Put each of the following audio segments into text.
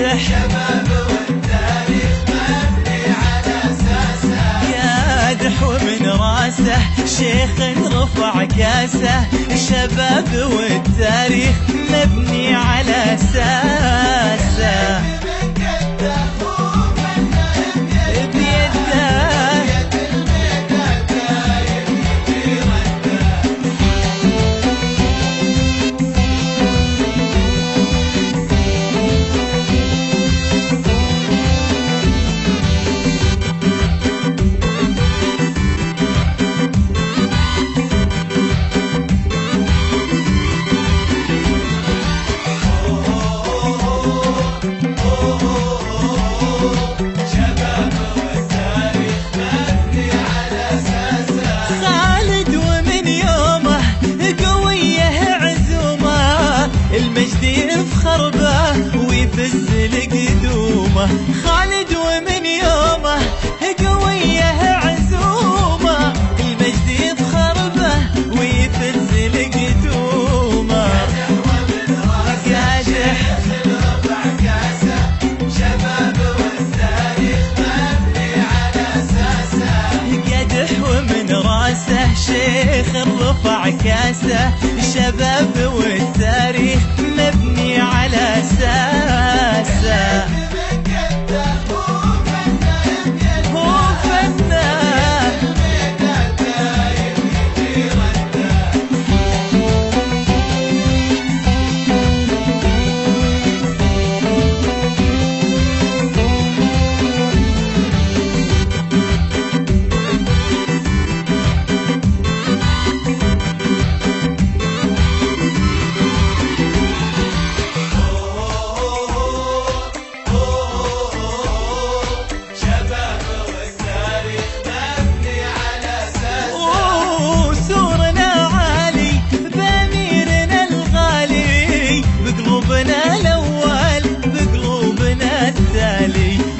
قادح شباب والتاريخ مبني على أساسه، قادح ومن راسه شيخ رفع كاسه، شباب والتاريخ مبني على أساسه. المجد يفخر به ويفز لقدومه، خالد ومن يومه قويه عزومه، المجد يفخر به ويفز لقدومه. قادح رفع كاسه، شباب والتاريخ مبني على أساسه، قادح ومن راسه شيخ رفع كاسه، شباب والتاريخ مبني على أساسه. هو فنان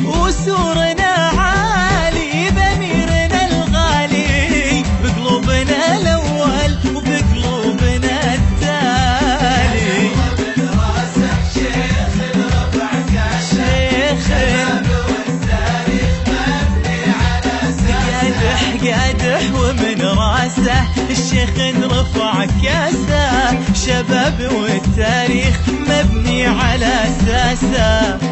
وسورنا عالي بأميرنا الغالي، بقلوبنا الأول وبقلوبنا التالي. ومن راسه شيخ رفع كاسه، شباب والتاريخ مبني على أساسه، قادح ومن راسه الشيخ رفع كاسه، شباب والتاريخ مبني على أساسه.